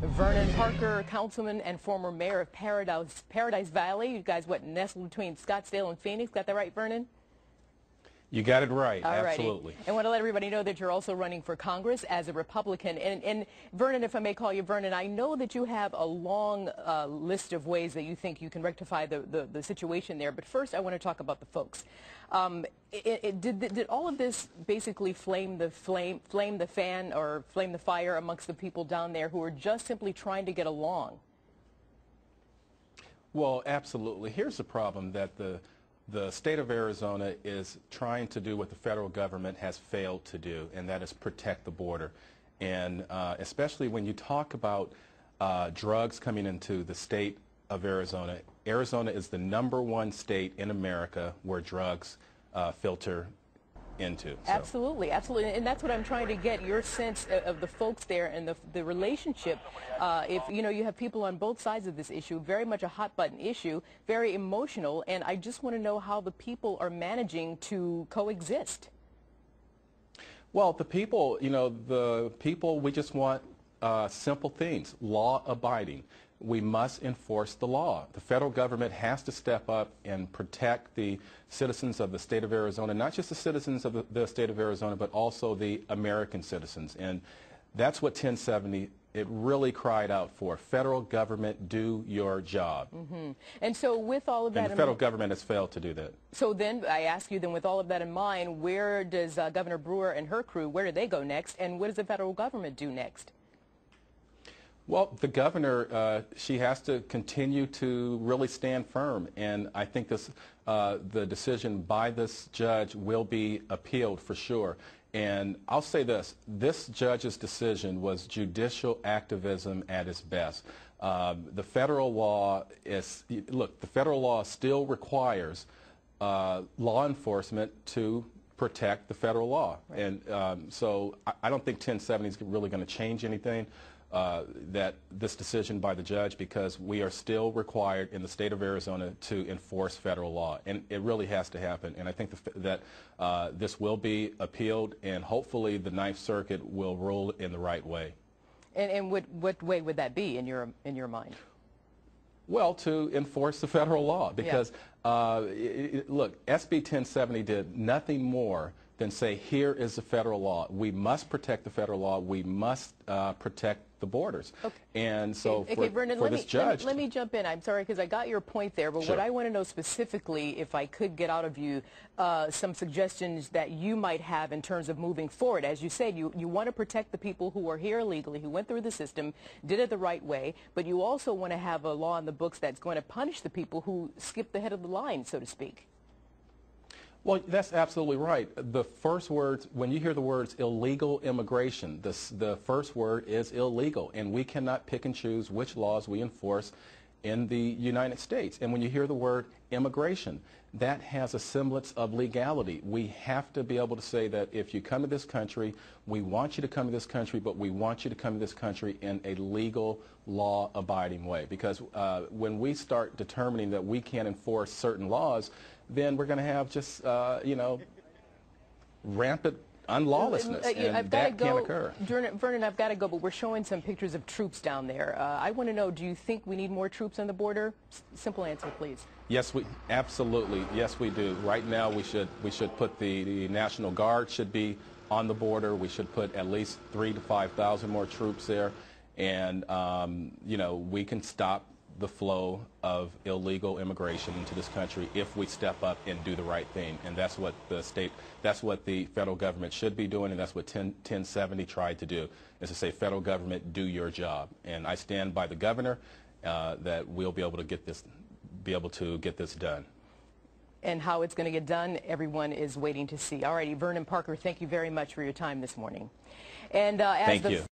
Vernon Parker, councilman and former mayor of Paradise Valley. You guys, nestled between Scottsdale and Phoenix? Got that right, Vernon? You got it right, Alrighty. Absolutely. I want to let everybody know that you're also running for Congress as a Republican. And Vernon, if I may call you Vernon, I know that you have a long list of ways that you think you can rectify the situation there. But first, I want to talk about the folks. Did all of this basically flame the fan or flame the fire amongst the people down there who are just simply trying to get along? Well, absolutely. Here's the problem that the state of Arizona is trying to do what the federal government has failed to do, and that is protect the border. And especially when you talk about drugs coming into the state of Arizona, Arizona is the #1 state in America where drugs filter into. So. Absolutely, absolutely, and that's what I'm trying to get your sense of the folks there and the relationship. If you have people on both sides of this issue, very much a hot button issue, very emotional, and I just want to know how the people are managing to coexist. Well, the people, we just want simple things, law abiding. We must enforce the law. The federal government has to step up and protect the citizens of the state of Arizona, not just the citizens of the state of Arizona, but also the American citizens. And that's what 1070, it really cried out for. Federal government, do your job. Mm-hmm. And so with all of that, and the federal government has failed to do that. So then I ask you, then with all of that in mind, where does Governor Brewer and her crew, where do they go next? And what does the federal government do next? Well, the governor, she has to continue to really stand firm, and I think the decision by this judge will be appealed for sure. And I'll say this judge's decision was judicial activism at its best. The federal law the federal law still requires law enforcement to protect the federal law. Right. And so I don't think 1070 is really going to change anything. That this decision by the judge, because we are still required in the state of Arizona to enforce federal law, and it really has to happen. And I think that this will be appealed, and hopefully the Ninth Circuit will rule in the right way. And what way would that be in your mind? Well, to enforce the federal law, because look, SB 1070 did nothing more than say, here is the federal law. We must protect the federal law. We must protect the borders. Okay. And so Vernon, for this judge... Let me jump in. I'm sorry, because I got your point there, but Sure. What I want to know specifically, if I could get out of you, some suggestions that you might have in terms of moving forward. As you said, you want to protect the people who are here illegally, who went through the system, did it the right way, but you also want to have a law in the books that's going to punish the people who skip the head of the line, so to speak. Well, that's absolutely right. The first words, when you hear the words illegal immigration, the first word is illegal, and we cannot pick and choose which laws we enforce in the United States. And when you hear the word immigration, that has a semblance of legality. We have to be able to say that if you come to this country, we want you to come to this country, but we want you to come to this country in a legal, law-abiding way. Because when we start determining that we can't enforce certain laws, then we're going to have just, rampant unlawlessness, and that can't occur. Vernon, I've got to go, but we're showing some pictures of troops down there. I want to know, do you think we need more troops on the border? Simple answer, please. Yes, absolutely. Yes, we do. Right now, we should put the National Guard should be on the border. We should put at least 3,000 to 5,000 more troops there, and we can stop the flow of illegal immigration into this country if we step up and do the right thing. And that's what that's what the federal government should be doing, and that's what 1070 tried to do, is to say, federal government, do your job. And I stand by the governor that we'll be able to get this done. And how it's going to get done, everyone is waiting to see. All righty, Vernon Parker, thank you very much for your time this morning. And thank you.